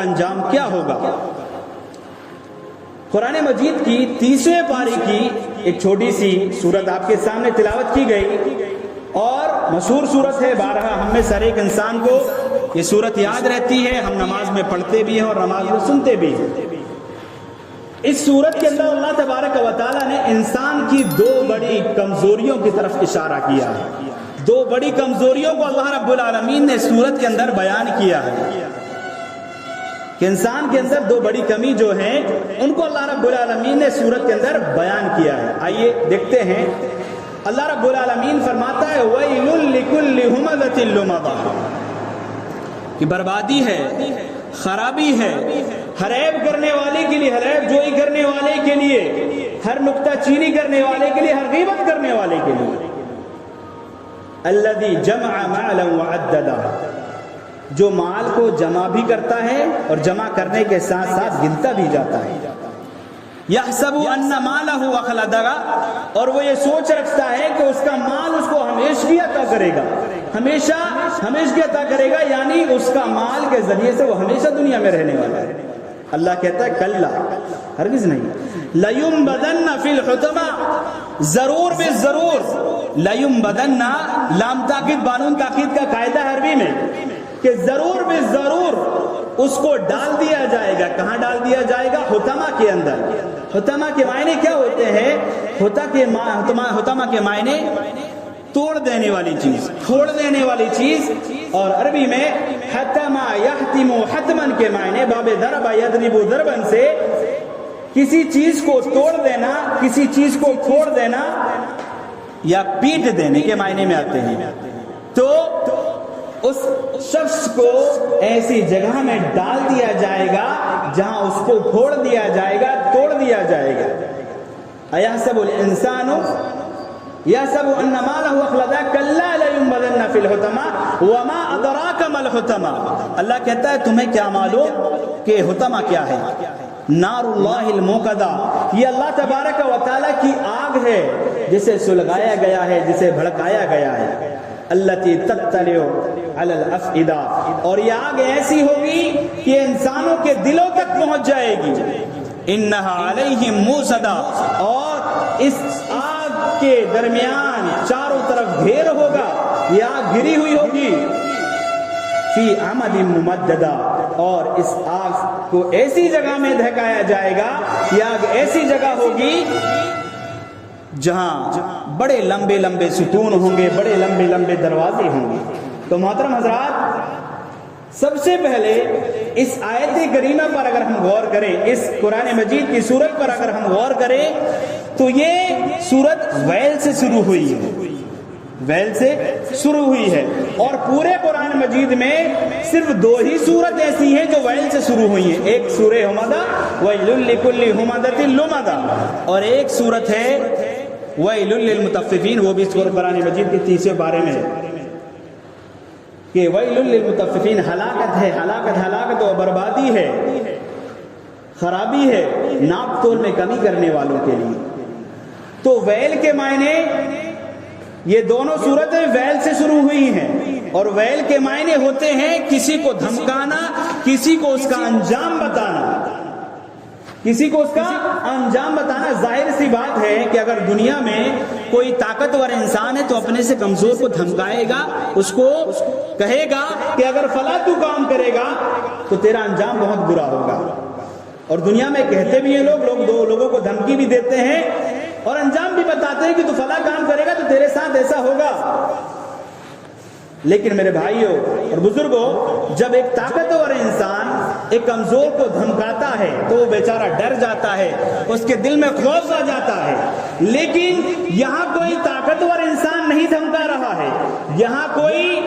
انجام کیا ہوگا۔ قرآن مجید کی 30ویں پاری کی ایک چھوٹی سی سورت آپ کے سامنے تلاوت کی گئی اور مشہور سورت ہے، بارہا ہم میں سے ہر ایک انسان کو یہ سورت یاد رہتی ہے، ہم نماز میں پڑھتے بھی ہیں اور نماز میں سنتے بھی ہیں۔ اس سورت کے اندر اللہ تبارک و تعالیٰ نے انسان کی 2 بڑی کمزوریوں کی طرف اشارہ کیا ہے۔ 2 بڑی کمزوریوں کو اللہ رب العالمین نے سورت کے اندر بیان کیا ہے کہ انسان کے اندر 2 بڑی کمی جو ہیں ان کو اللہ رب العالمین نے سورت کے اندر بیان کیا ہے۔ آئیے دیکھتے ہیں۔ اللہ رب العالمین فرماتا ہے وَيْلٌ لِكُلِّ هُمَزَةٍ لُمَزَةٍ، کہ بربادی ہے، خرابی ہے ہر عیب کرنے والے کے لیے، ہر عیب جوئی کرنے والے کے لیے، ہر نکتہ چینی کرنے والے کے لیے، ہر غیبت کرنے والے کے لیے۔ الذی جمع مالا وعددا، جو مال کو جمع بھی کرتا ہے اور جمع کرنے کے ساتھ ساتھ گنتا بھی جاتا ہے۔ یحسب ان مالہ اخلدہ، اور وہ یہ سوچ رکھتا ہے کہ اس کا مال اس کو ہمیشگی عطا کرے گا، ہمیشگی عطا کرے گا، یعنی اس کا مال کے ذریعے سے وہ ہمیشہ دنیا میں رہنے والا ہے۔ اللہ کہتا ہے کلا، ہرگز نہیں، لیمبدن فی الحطمہ، ضرور بے ضرور، لیمبدن، لام تاکید بانون تاکید کا قاعدہ عربی میں کہ ضرور بے ضرور اس کو ڈال دیا جائے گا۔ کہاں ڈال دیا جائے گا؟ حطمہ کے اندر۔ حطمہ کے معنی کیا ہوتے ہیں؟ حطمہ کے معنی توڑ دینے والی چیز، پھوڑ دینے والی چیز، اور عربی میں حتما یحتم حتمن کے معنی باب ضرب یضرب ضربا سے کسی چیز کو توڑ دینا، کسی چیز کو پھوڑ دینا یا پیٹ دینے کے معنی میں آتے ہیں۔ تو اس شخص کو ایسی جگہ میں ڈال دیا جائے گا جہاں اس کو پھوڑ دیا جائے گا، توڑ دیا جائے گا۔ ایحسب الانسان یحسب ان مالہ اخلدہ کلا لیمبدن فی الحطمہ وما ادراک ما الحطمہ۔ اللہ کہتا ہے تمہیں کیا معلوم کہ حطمہ کیا ہے؟ نار اللہ الموقدہ، یہ اللہ تبارک و تعالیٰ کی آگ ہے جسے سلگایا گیا ہے، جسے بھڑکایا گیا ہے۔ التی تطلع علی الافئدہ، اور یہ آگ ایسی ہوگی کہ انسانوں کے دلوں تک پہنچ جائے گی۔ انہا علیہم موصدہ، اور اس آگ کے درمیان چاروں طرف گھیر ہوگا، یہ آگ گھری ہوئی ہوگی۔ فی عمد ممددہ، اور اس آگ کو ایسی جگہ میں دھکایا جائے گا، یہ آگ ایسی جگہ ہوگی جہاں بڑے لمبے لمبے ستون ہوں گے، بڑے لمبے لمبے دروازے ہوں گے۔ تو محترم حضرات، سب سے پہلے اس آیت کریمہ پر اگر ہم غور کریں، اس قرآن مجید کی سورت پر اگر ہم غور کریں تو یہ سورت ویل سے شروع ہوئی ہے، ویل سے شروع ہوئی ہے، اور پورے قرآن مجید میں صرف 2 ہی سورت ایسی ہیں جو ویل سے شروع ہوئی ہیں۔ ایک سورہ ہمزہ وَيْلٌ لِكُلِّ هُمَزَةٍ لُمَزَةٍ، اور ایک سورت ہے وَيْلٌ لِلْمُطَفِّفِينَ، وہ بھی قرآن مجید کے 30ویں بارے میں کہ وَيْلٌ لِلْمُطَفِّفِينَ، ہلاکت ہے، ہلاکت و بربادی ہے، خرابی ہے ناپ تول میں کمی کرنے والوں کے لیے۔ تو ویل کے معنی، یہ دونوں صورتیں ویل سے شروع ہوئی ہیں، اور ویل کے معنی ہوتے ہیں کسی کو دھمکانا، کسی کو اس کا انجام بتانا، کسی کو اس کا انجام بتانا۔ ظاہر سی بات ہے کہ اگر دنیا میں کوئی طاقتور انسان ہے تو اپنے سے کمزور کو دھمکائے گا، اس کو کہے گا کہ اگر فلاں تو کام کرے گا تو تیرا انجام بہت برا ہوگا، اور دنیا میں کہتے بھی ہیں لوگ دو لوگوں کو دھمکی بھی دیتے ہیں اور انجام بھی بتاتے ہیں کہ تو فلاں کام کرے گا تو تیرے ساتھ ایسا ہوگا۔ لیکن میرے بھائیوں اور بزرگوں، جب ایک طاقتور انسان ایک کمزور کو دھمکاتا ہے تو وہ بیچارہ ڈر جاتا ہے، اس کے دل میں خوف آ جاتا ہے۔ لیکن یہاں کوئی طاقتور انسان نہیں دھمکا رہا ہے، یہاں کوئی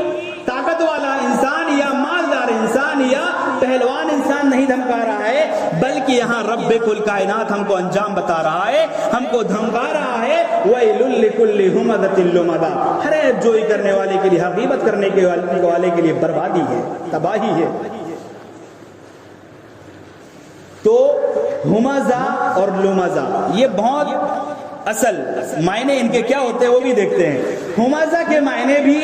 طاقت والا انسان یا مالدار انسان یا پہلوان انسان نہیں دھمکا رہا ہے، بلکہ یہاں رب کل کائنات ہم کو انجام بتا رہا ہے، ہم کو دھمکا رہا ہے۔ وَيْلٌ لِكُلِّ هُمَزَةٍ لُمَزَةٍ، ہر عیب جوئی کرنے والے کے لیے، غیبت کرنے کے والے کے لیے بربادی ہے، تباہی ہے۔ تو ہمزہ اور لمزہ یہ بہت اصل معنی ان کے کیا ہوتے ہیں وہ بھی دیکھتے ہیں۔ ہمزہ کے معنی بھی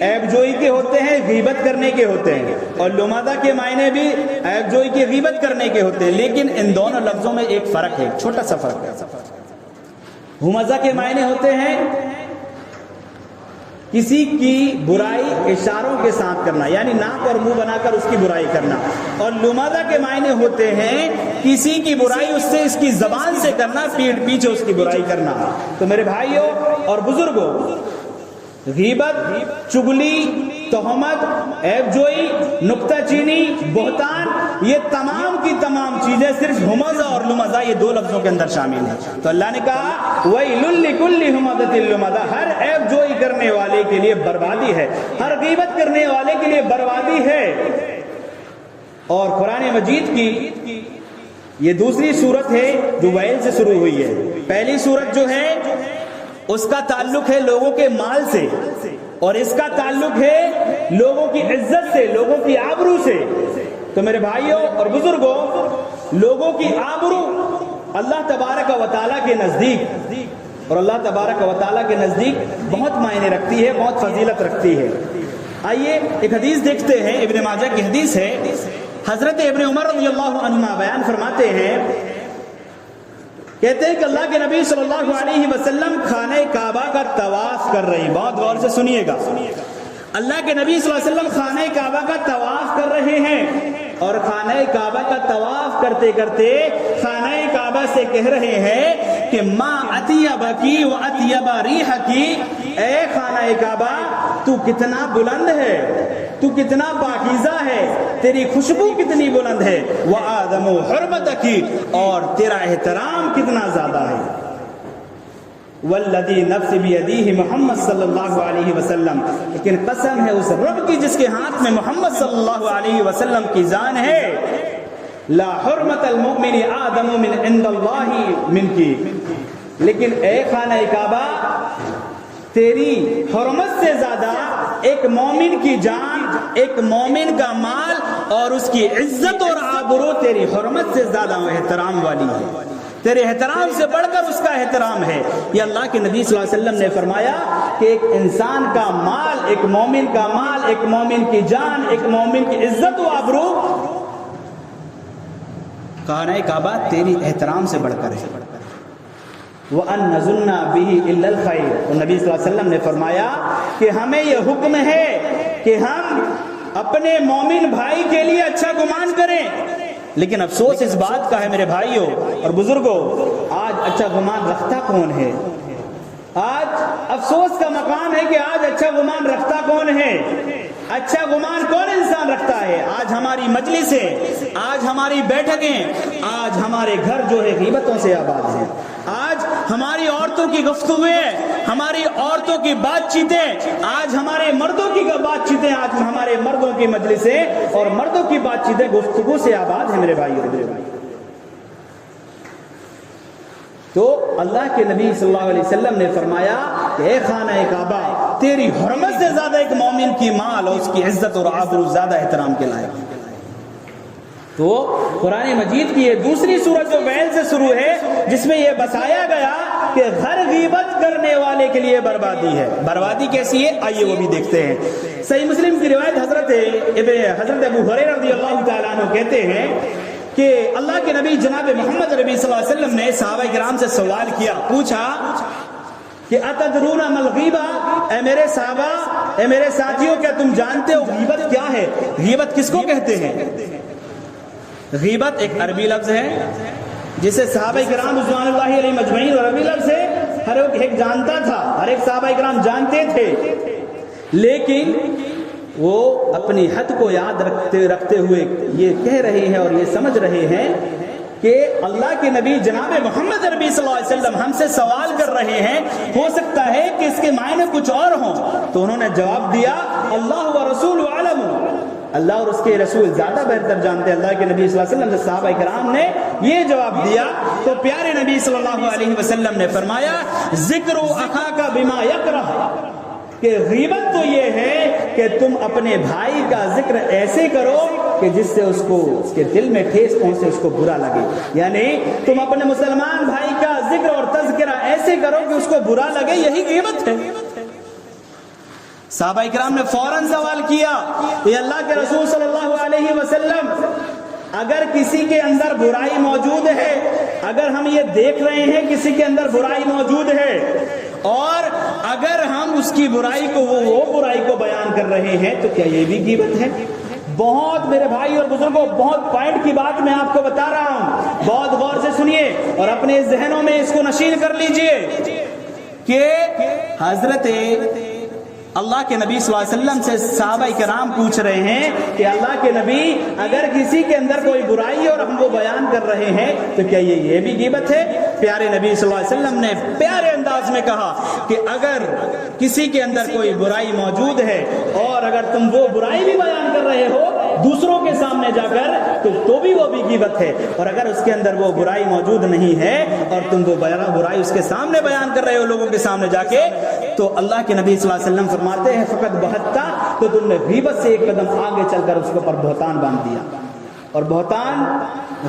عیب جوئی کے ہوتے ہیں، غیبت کرنے کے ہوتے ہیں، اور لمزہ کے معنی بھی عیب جوئی کی غیبت کرنے کے ہوتے ہیں، لیکن ان دونوں لفظوں میں ایک فرق ہے، چھوٹا سا فرق ہے۔ ہمزہ کے معنی ہوتے ہیں کسی کی برائی اشاروں کے ساتھ کرنا، یعنی ناک اور منہ بنا کر اس کی برائی کرنا، اور لمزہ کے معنی ہوتے ہیں کسی کی برائی اس سے اس کی زبان سے کرنا، پیٹھ پیچھے اس کی برائی کرنا۔ تو میرے بھائیوں اور بزرگوں، غیبت، چغلی، تہمت، عیب جوئی، نکتہ چینی، بہتان، یہ تمام کی تمام چیزیں صرف ہمزہ اور لمزہ یہ دو لفظوں کے اندر شامل ہیں۔ تو اللہ نے کہا وَيْلٌ لِكُلِّ ہُمَزَةٍ لُمَزَةٍ، ہر عیب جوئی کرنے والے کے لیے بربادی ہے، ہر غیبت کرنے والے کے لیے بربادی ہے۔ اور قرآن مجید کی یہ دوسری صورت ہے جو ویل سے شروع ہوئی ہے۔ پہلی صورت جو ہے اس کا تعلق ہے لوگوں کے مال سے، اور اس کا تعلق ہے لوگوں کی عزت سے، لوگوں کی آبرو سے۔ تو میرے بھائیوں اور بزرگوں، لوگوں کی آبرو اللہ تبارک و تعالیٰ کے نزدیک، اور اللہ تبارک و تعالیٰ کے نزدیک بہت معنی رکھتی ہے، بہت فضیلت رکھتی ہے۔ آئیے ایک حدیث دیکھتے ہیں، ابن ماجہ کی حدیث ہے۔ حضرت ابن عمر رضی اللہ عنہما بیان فرماتے ہیں، کہتے ہیں کہ اللہ کے نبی صلی اللہ علیہ وسلم خانہ کعبہ کا طواف کر رہے ہیں۔ بہت غور سے سنیے گا، اللہ کے نبی صلی اللہ علیہ وسلم خانہ کعبہ کا طواف کر رہے ہیں، اور خانہ کعبہ کا طواف کرتے کرتے خانہ کعبہ سے کہہ رہے ہیں کہ ما اطیبکی و اطیب ریحکی، اے خانہ کعبہ تو کتنا بلند ہے، تو کتنا پاکیزہ ہے، تیری خوشبو کتنی بلند ہے، وَآدَمُ حُرْمَتَكِ، اور تیرا احترام کتنا زیادہ ہے۔ والذی نفس بیدیہ، محمد صلی اللہ علیہ وسلم، لیکن قسم ہے اس رب کی جس کے ہاتھ میں محمد صلی اللہ علیہ وسلم کی جان ہے، لا حرمت المؤمن آدم من عند اللہ منکی، لیکن اے خانہ کعبہ تیری حرمت سے زیادہ ایک مومن کی جان، ایک مومن کا مال اور اس کی عزت اور آبرو تیری حرمت سے زیادہ احترام والی ہے، تیرے احترام سے بڑھ کر اس کا احترام ہے۔ یہ اللہ کے نبی صلی اللہ علیہ وسلم نے فرمایا کہ ایک انسان کا مال، ایک مومن کا مال، ایک مومن کی جان، ایک مومن کی عزت و آبرو خانہ کعبہ تیری احترام سے بڑھ کر ہے۔ وَأَن نَّظُنَّ بِهِ إِلَّا الْخَيْرَ، اور نبی صلی اللہ علیہ وسلم نے فرمایا کہ ہمیں یہ حکم ہے کہ ہم اپنے مومن بھائی کے لیے اچھا گمان کریں، لیکن افسوس اس بات کا ہے میرے بھائیوں اور بزرگوں، آج اچھا گمان رکھتا کون ہے؟ آج افسوس کا مقام ہے کہ آج اچھا گمان رکھتا کون ہے؟ اچھا گمان کون انسان رکھتا ہے؟ آج ہماری مجلسیں، آج ہماری بیٹھکیں، آج ہمارے گھر جو ہے غیبتوں سے آباد ہیں، آج ہماری عورتوں کی گفتگویں، ہماری عورتوں کی بات چیتیں، آج ہمارے مردوں کی بات چیتیں، آج ہمارے مردوں کی مجلسیں اور مردوں کی بات چیتیں گفتگو سے آباد ہیں میرے بھائیوں۔ تو اللہ کے نبی صلی اللہ علیہ وسلم نے فرمایا کہ اے خانہ کعبہ تیری حرمت سے زیادہ ایک مومن کی مال اور اس کی عزت اور آبرو زیادہ احترام کے لائق۔ تو قرآن مجید کی یہ دوسری سورت جو ویل سے شروع ہے، جس میں یہ بتایا گیا کہ ہر غیبت کرنے والے کے لیے بربادی ہے۔ بربادی کیسی ہے آئیے وہ بھی دیکھتے ہیں۔ صحیح مسلم کی روایت حضرت ابو ہریرہ رضی اللہ تعالیٰ عنہ کہتے ہیں کہ اللہ کے نبی جناب محمد نبی صلی اللہ علیہ وسلم نے صحابہ کرام سے سوال کیا، پوچھا کہ اتدرون ما الغیبہ، اے میرے صحابہ، اے میرے ساتھیوں، کیا تم جانتے ہو غیبت کیا ہے؟ غیبت کس کو کہتے ہیں؟ غیبت ایک عربی لفظ ہے جسے صحابہ کرام رضوان اللہ علیہ مجمعین، اور عربی لفظ ہے ہر ایک جانتا تھا، ہر ایک صحابہ کرام جانتے تھے، لیکن وہ اپنی حد کو یاد رکھتے ہوئے یہ کہہ رہے ہیں اور یہ سمجھ رہے ہیں کہ اللہ کے نبی جناب محمد نبی صلی اللہ علیہ وسلم ہم سے سوال کر رہے ہیں، ہو سکتا ہے کہ اس کے معنی کچھ اور ہوں۔ تو انہوں نے جواب دیا اللہ و رسول عالم، اللہ اور اس کے رسول زیادہ بہتر جانتے ہیں۔ اللہ کے نبی صلی اللہ علیہ وسلم سے صحابہ کرام نے یہ جواب دیا تو پیارے نبی صلی اللہ علیہ وسلم نے فرمایا ذکر اخاک بما یکرہ، کہ غیبت تو یہ ہے کہ تم اپنے بھائی کا ذکر ایسے کرو کہ جس سے اس کے دل میں ٹھیس پہنچے، اس کو برا لگے، یعنی تم اپنے مسلمان بھائی کا ذکر اور تذکرہ ایسے ایسے کرو کہ اس کو برا لگے، یہی غیبت ہے۔ صحابہ کرام نے فوراً سوال کیا کہ اللہ کے رسول صلی اللہ علیہ وسلم، اگر کسی کے اندر برائی موجود ہے، اگر ہم یہ دیکھ رہے ہیں کسی کے اندر برائی موجود ہے، اور اگر ہم اس کی برائی کو وہ برائی کو بیان کر رہے ہیں، تو کیا یہ بھی غیبت ہے؟ بہت میرے بھائی اور بزرگوں، بہت پوائنٹ کی بات میں آپ کو بتا رہا ہوں، بہت غور سے سنیے اور اپنے ذہنوں میں اس کو نشین کر لیجئے کہ حضرت اللہ کے نبی صلی اللہ علیہ وسلم سے صحابہ کرام پوچھ رہے ہیں کہ اللہ کے نبی، اگر کسی کے اندر کوئی برائی اور ہم وہ بیان کر رہے ہیں تو کیا یہ بھی غیبت ہے؟ پیارے نبی صلی اللہ علیہ وسلم نے پیارے انداز میں کہا کہ اگر کسی کے اندر کوئی برائی موجود ہے اور اگر تم وہ برائی بھی بیان کر رہے ہو دوسروں کے سامنے جا کر تو بھی وہ بھی غیبت ہے، اور اگر اس کے اندر وہ برائی موجود نہیں ہے اور تم وہ برائی اس کے سامنے بیان کر رہے ہو لوگوں کے سامنے جا کے، تو اللہ کے نبی صلی اللہ علیہ وسلم فرماتے ہیں فقط بہتا، تو تم نے غیبت سے ایک قدم آگے چل کر اس کے اوپر بہتان باندھ دیا، اور بہتان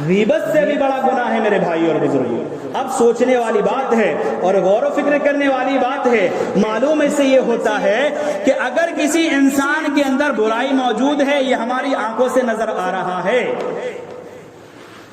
غیبت سے بھی بڑا گناہ ہے میرے بھائی اور بزرگوں۔ اب سوچنے والی بات ہے اور غور و فکر کرنے والی بات ہے، معلوم اس سے یہ ہوتا ہے کہ اگر کسی انسان کے اندر برائی موجود ہے، یہ ہماری آنکھوں سے نظر آ رہا ہے،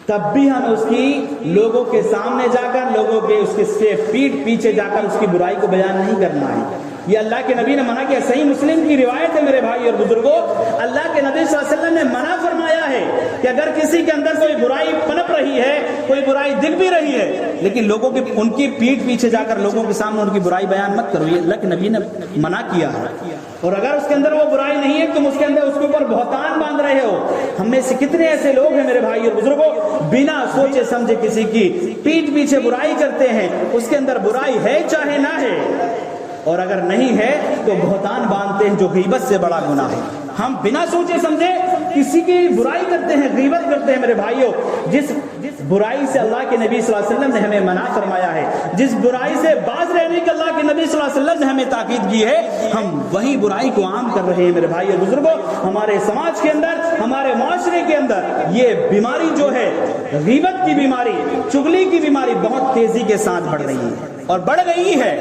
تب بھی ہمیں اس کی لوگوں کے سامنے جا کر، لوگوں کے اس کے پیٹھ پیچھے جا کر اس کی برائی کو بیان نہیں کرنا ہے۔ یہ اللہ کے نبی نے منع کیا، صحیح مسلم کی روایت ہے میرے بھائی اور بزرگوں، اللہ کے نبی صلی اللہ علیہ وسلم نے منع فرمایا ہے کہ اگر کسی کے اندر کوئی برائی پنپ رہی ہے، کوئی برائی دکھ بھی رہی ہے، لیکن لوگوں کی ان کی پیٹھ پیچھے جا کر لوگوں کے سامنے ان کی برائی بیان مت کرو، یہ اللہ کے نبی نے منع کیا ہے۔ اور اگر اس کے اندر وہ برائی نہیں ہے، تم اس کے اندر اس کے اوپر بہتان باندھ رہے ہو۔ ہم میں سے کتنے ایسے لوگ ہیں میرے بھائی اور بزرگوں، بنا سوچے سمجھے کسی کی پیٹھ پیچھے برائی کرتے ہیں، اس کے اندر برائی ہے چاہے نہ ہے، اور اگر نہیں ہے تو بہتان باندھتے ہیں، جو غیبت سے بڑا گناہ ہے۔ ہم بنا سوچے سمجھے کسی کی برائی کرتے ہیں، غیبت کرتے ہیں میرے بھائیوں، جس برائی سے اللہ کے نبی صلی اللہ علیہ وسلم نے ہمیں منع فرمایا ہے، جس برائی سے باز رہنے کی اللہ کے نبی صلی اللہ علیہ وسلم نے ہمیں تاکید کی ہے، ہم وہی برائی کو عام کر رہے ہیں میرے بھائی اور بزرگوں۔ ہمارے سماج کے اندر، ہمارے معاشرے کے اندر یہ بیماری جو ہے، غیبت کی بیماری، چغلی کی بیماری بہت تیزی کے ساتھ بڑھ رہی ہے اور بڑھ گئی ہے،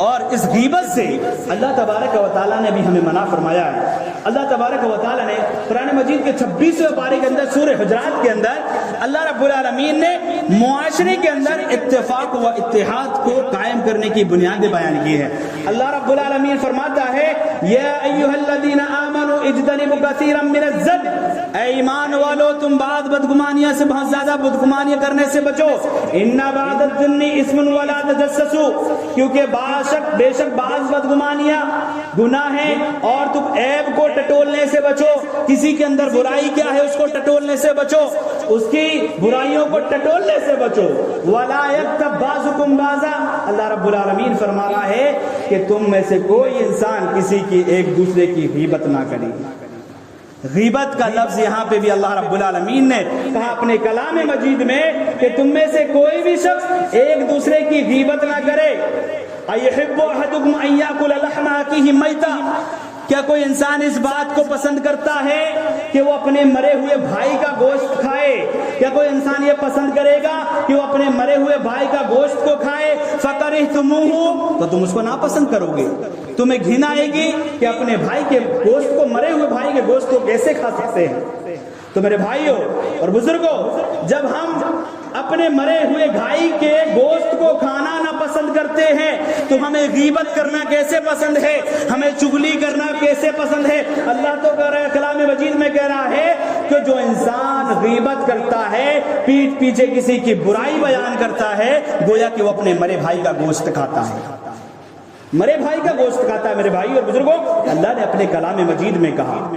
اور اس غیبت سے اللہ تبارک و تعالیٰ نے بھی ہمیں منع فرمایا ہے۔ اللہ تبارک و تعالیٰ نے قرآن مجید کے 26ویں پارے کے اندر سورہ حجرات کے اندر اللہ رب العالمین نے معاشرے کے اندر اتفاق و اتحاد کو قائم کرنے کی بنیادیں بیان کی ہے۔ اللہ رب العالمین فرماتا ہے یا ایھا الذین آمنوا اجتنبوا کثیرا من الظن، اے ایمان والو تم بعض بدگمانیاں سے، بہت زیادہ بدگمانیاں کرنے سے بچو، ان بعض الظن اسم ولا تجسسوا، کیونکہ بے شک بعض بدگمانیاں گناہ ہیں، اور تم عیب کو ٹٹولنے سے بچو، کسی کے اندر برائی کیا ہے اس کو ٹٹولنے سے بچو، اس کی برائیوں کو ٹٹولنے سے بچو، ولا یغتب بعضکم بعضا، اللہ رب العالمین فرما رہا ہے کہ تم میں سے کوئی انسان کسی کی ایک دوسرے کی غیبت نہ کرے۔ غیبت کا لفظ یہاں پہ بھی اللہ رب العالمین نے کہا اپنے کلام مجید میں کہ تم میں سے کوئی بھی شخص ایک دوسرے کی غیبت نہ کرے۔ اَيُحِبُّ أَحَدُكُمْ أَن يَأْكُلَ لَحْمَ أَخِيهِ مَيْتًا، کیا کوئی انسان اس بات کو پسند کرتا ہے کہ وہ اپنے مرے ہوئے بھائی کا گوشت کھائے؟ کیا کوئی انسان یہ پسند کرے گا کہ وہ اپنے مرے ہوئے بھائی کا گوشت کو کھائے؟ فَكَرِهْتُمُوهُ، تو تم اس کو ناپسند کرو گے، تمہیں گھن آئے گی کہ اپنے بھائی کے گوشت کو، مرے ہوئے بھائی کے گوشت کو کیسے کھا سکتے ہیں۔ تو میرے بھائیوں اور بزرگوں، جب ہم اپنے مرے ہوئے بھائی کے گوشت کو کھانا نہ پسند کرتے ہیں تو ہمیں غیبت کرنا کیسے پسند ہے، ہمیں چغلی کرنا کیسے پسند ہے؟ اللہ تو کہہ رہا ہے کلام مجید میں، کہہ رہا ہے کہ جو انسان غیبت کرتا ہے، پیٹھ پیچھے کسی کی برائی بیان کرتا ہے، گویا کہ وہ اپنے مرے بھائی کا گوشت کھاتا ہے، مرے بھائی کا گوشت کھاتا ہے۔ میرے بھائی اور بزرگوں، اللہ نے اپنے کلام مجید میں کہا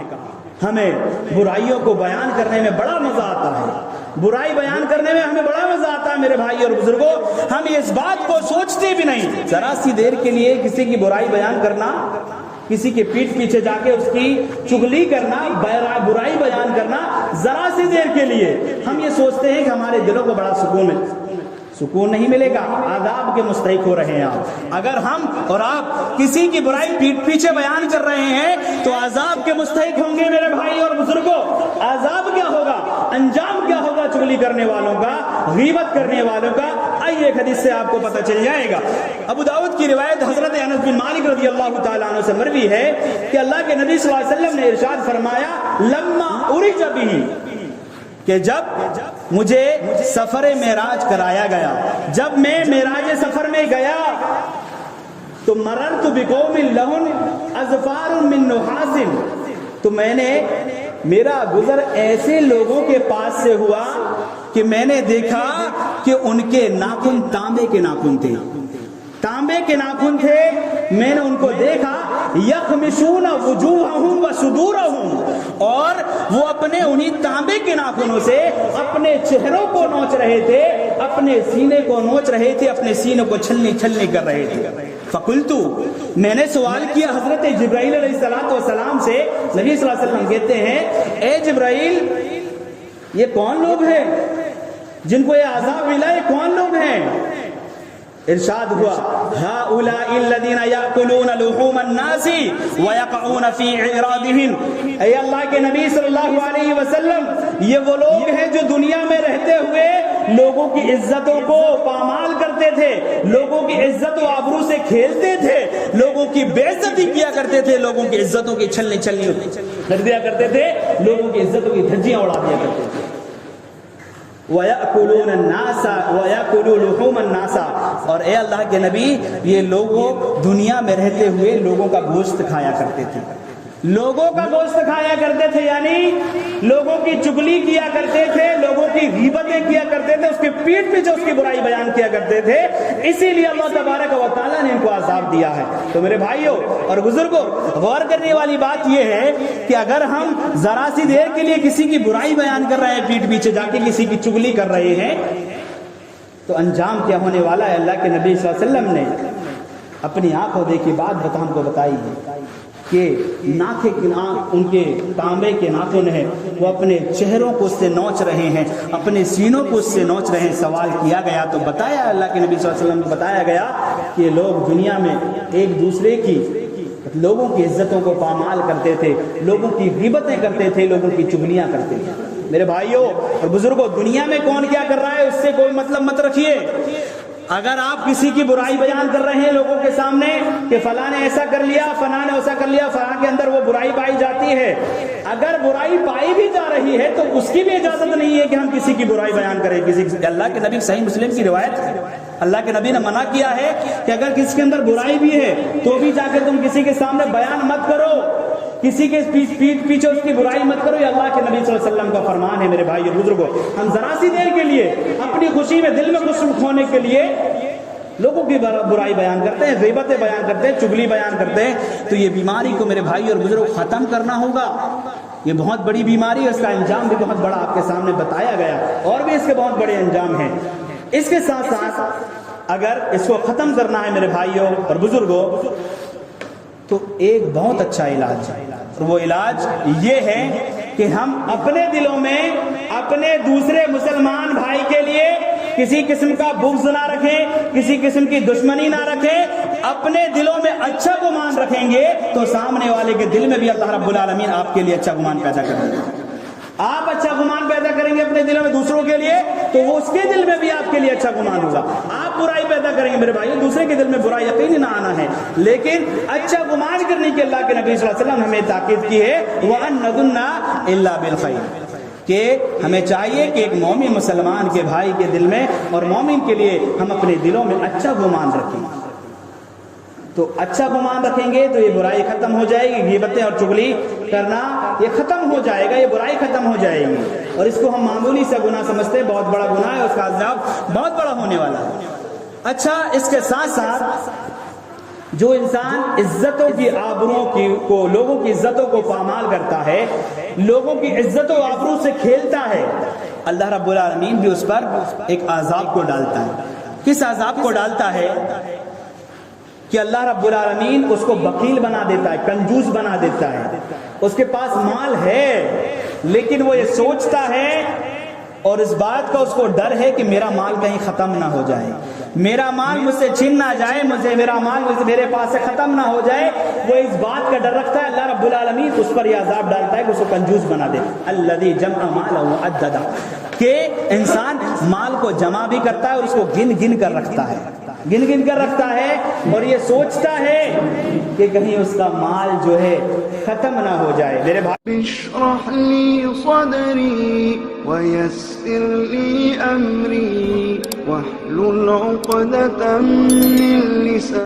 ہمیں برائیوں کو بیان کرنے میں بڑا مزہ آتا ہے، برائی بیان کرنے میں ہمیں بڑا مزہ آتا ہے میرے بھائی اور بزرگوں۔ ہم اس بات کو سوچتے بھی نہیں، ذرا سی دیر کے لیے کسی کی برائی بیان کرنا، کسی کے پیٹھ پیچھے جا کے اس کی چغلی کرنا، برائی بیان کرنا، ذرا سی دیر کے لیے ہم یہ سوچتے ہیں کہ ہمارے دلوں کو بڑا سکون نہیں ملے گا، عذاب کے مستحق ہو رہے ہیں آپ۔ اگر ہم اور آپ کسی کی برائی پیٹھ پیچھے بیان کر رہے ہیں تو عذاب کے مستحق ہوں گے میرے بھائی اور بزرگوں۔ عذاب کیا ہوگا، انجام کیا ہوگا چغلی چگلی کرنے والوں کا، غیبت کرنے والوں کا، آئیے ایک حدیث سے آپ کو پتہ چل جائے گا۔ ابو داؤد کی روایت حضرت انس بن مالک رضی اللہ تعالیٰ عنہ سے مروی ہے کہ اللہ کے نبی صلی اللہ علیہ وسلم نے ارشاد فرمایا لما عرج بہ، کہ جب مجھے سفر معراج کرایا گیا، جب میں معراج سفر میں گیا تو مررت بقوم لہم اظفار من نحاس، تو میں نے میرا گزر ایسے لوگوں کے پاس سے ہوا کہ میں نے دیکھا کہ ان کے ناخن تانبے کے ناخن تھے، تانبے کے ناخن تھے۔ میں نے ان کو دیکھا یخمشون وجوہہم وصدورہم، اور وہ اپنے انہی تانبے کے ناخنوں سے اپنے چہروں کو نوچ رہے تھے، اپنے سینے کو نوچ رہے تھے، اپنے سینے کو چھلنی چھلنی کر رہے تھے۔ فقلتو، میں نے سوال کیا حضرت جبرائیل علیہ السلام سے، نبی صلی اللہ علیہ وسلم کہتے ہیں اے جبرائیل یہ کون لوگ ہیں جن کو یہ عذاب ملا، یہ کون لوگ ہیں؟ ارشاد ہوا هؤلاء الذين يأكلون لحوم الناس ويقعون في اعراضهم، اے اللہ کے نبی صلی اللہ علیہ وسلم یہ وہ لوگ ہیں جو دنیا میں رہتے ہوئے لوگوں کی عزتوں کو پامال کرتے تھے، لوگوں کی عزت و آبرو سے کھیلتے تھے، لوگوں کی بے عزتی کیا کرتے تھے، لوگوں کی عزتوں کی چھلنی کر دیا کرتے تھے، لوگوں کی عزتوں کی دھجیاں اڑا دیا کرتے تھے۔ وَيَأْكُلُونَ النَّاسَ وَيَأْكُلُوا لُحُومَ النَّاسَ، اور اے اللہ کے نبی یہ لوگوں دنیا میں رہتے ہوئے لوگوں کا گوشت کھایا کرتے تھے، لوگوں کا گوشت کھایا کرتے تھے، یعنی لوگوں کی چگلی کیا کرتے تھے، لوگوں کی غیبتیں کیا کرتے تھے، اس کے پیٹھ پیچھے اس کی برائی بیان کیا کرتے تھے، اسی لیے اللہ تبارک و تعالیٰ نے ان کو عذاب دیا ہے۔ تو میرے بھائیوں اور بزرگوں، غور کرنے والی بات یہ ہے کہ اگر ہم ذرا سی دیر کے لیے کسی کی برائی بیان کر رہے ہیں، پیٹھ پیچھے جا کے کسی کی چگلی کر رہے ہیں، تو انجام کیا ہونے والا ہے؟ اللہ کے نبی صلی اللہ علیہ وسلم نے اپنی آنکھوں دیکھی بات ہم کو بتائی ہے کہ ان کے تانبے کے ناخن ہیں، وہ اپنے چہروں کو اس سے نوچ رہے ہیں، اپنے سینوں کو اس سے نوچ رہے ہیں۔ سوال کیا گیا تو بتایا، اللہ کے نبی صلی اللہ علیہ وسلم کو بتایا گیا کہ لوگ دنیا میں ایک دوسرے کی، لوگوں کی عزتوں کو پامال کرتے تھے، لوگوں کی غیبتیں کرتے تھے، لوگوں کی چگلیاں کرتے تھے۔ میرے بھائیوں اور بزرگوں، دنیا میں کون کیا کر رہا ہے اس سے کوئی مطلب مت رکھیے۔ اگر آپ کسی کی برائی بیان کر رہے ہیں لوگوں کے سامنے کہ فلاں نے ایسا کر لیا، فلاں نے ایسا کر لیا، فلاں کے اندر وہ برائی پائی جاتی ہے، اگر برائی پائی بھی جا رہی ہے تو اس کی بھی اجازت نہیں ہے کہ ہم کسی کی برائی بیان کریں۔ اللہ کے نبی صحیح مسلم کی روایت ہے، اللہ کے نبی نے منع کیا ہے کہ اگر کسی کے اندر برائی بھی ہے تو بھی جا کے تم کسی کے سامنے بیان مت کرو، کسی کے پیٹھ پیچھے اس کی برائی مت کرو۔ یہ اللہ کے نبی صلی اللہ علیہ وسلم کا فرمان ہے۔ میرے بھائی اور بزرگوں، ہم ذرا سی دیر کے لیے اپنی خوشی میں دل میں خوش ہونے کے لیے لوگوں کی برائی بیان کرتے ہیں، غیبتیں بیان کرتے ہیں، چگلی بیان کرتے ہیں، تو یہ بیماری کو میرے بھائی اور بزرگوں ختم کرنا ہوگا۔ یہ بہت بڑی بیماری ہے، اس کا انجام بھی بہت بڑا آپ کے سامنے بتایا گیا، اور بھی اس کے بہت بڑے انجام ہیں۔ اس کے ساتھ ساتھ اگر اس کو ختم کرنا ہے میرے بھائیوں اور بزرگوں تو ایک بہت اچھا علاج ہے، اور وہ علاج یہ ہے کہ ہم اپنے دلوں میں اپنے دوسرے مسلمان بھائی کے لیے کسی قسم کا بغض نہ رکھیں، کسی قسم کی دشمنی نہ رکھیں، اپنے دلوں میں اچھا گمان رکھیں گے تو سامنے والے کے دل میں بھی اللہ رب العالمین آپ کے لیے اچھا گمان پیدا کریں گے۔ آپ اچھا گمان پیدا کریں گے اپنے دلوں میں دوسروں کے لیے تو وہ اس کے دل میں بھی آپ کے لیے اچھا گمان ہوگا۔ آپ برائی پیدا کریں گے میرے بھائی، دوسرے کے دل میں برا یقین نہ آنا ہے، لیکن اچھا گمان کرنے کی اللہ کے نبی صلی اللہ علیہ وسلم نے ہمیں تاکید کی ہے وَأَن نَظُنَّ إِلَّا بِالْخَيْرِ، کہ ہمیں چاہیے کہ ایک مومن مسلمان کے بھائی کے دل میں اور مومن کے لیے ہم اپنے دلوں میں اچھا گمان رکھیں۔ تو اچھا گمان رکھیں گے تو یہ برائی ختم ہو جائے گی، غیبتیں اور چگلی کرنا یہ ختم ہو جائے گا، یہ برائی ختم ہو جائے گی، اور اس کو ہم معمولی سا گناہ سمجھتے ہیں، بہت بڑا گناہ ہے، اس کا عذاب بہت بڑا ہونے والا ہے۔ اچھا، اس کے ساتھ ساتھ جو انسان عزتوں کی آبروں کو، لوگوں کی عزتوں کو پامال کرتا ہے، لوگوں کی عزت و آبرو سے کھیلتا ہے، اللہ رب العالمین بھی اس پر ایک عذاب کو ڈالتا ہے۔ کس عذاب کو ڈالتا ہے؟ کہ اللہ رب العالمین اس کو بخیل بنا دیتا ہے، کنجوس بنا دیتا ہے، اس کے پاس مال ہے لیکن وہ یہ سوچتا ہے اور اس بات کا اس کو ڈر ہے کہ میرا مال کہیں ختم نہ ہو جائے، میرا مال مجھ سے چھن نہ جائے، میرا مال میرے پاس سے ختم نہ ہو جائے، وہ اس بات کا ڈر رکھتا ہے، اللہ رب العالمین اس پر یہ عذاب ڈالتا ہے کہ اس کو کنجوس بنا دے۔ الذی جمع مالہ وعددہ، کہ انسان مال کو جمع بھی کرتا ہے اور اس کو گن گن کر رکھتا ہے، گن گن کر رکھتا ہے، اور یہ سوچتا ہے کہ کہیں اس کا مال جو ہے ختم نہ ہو جائے۔ میرے بھائی، اشرح لی صدری ویسر لی امری واحلل عقدۃ من لسانی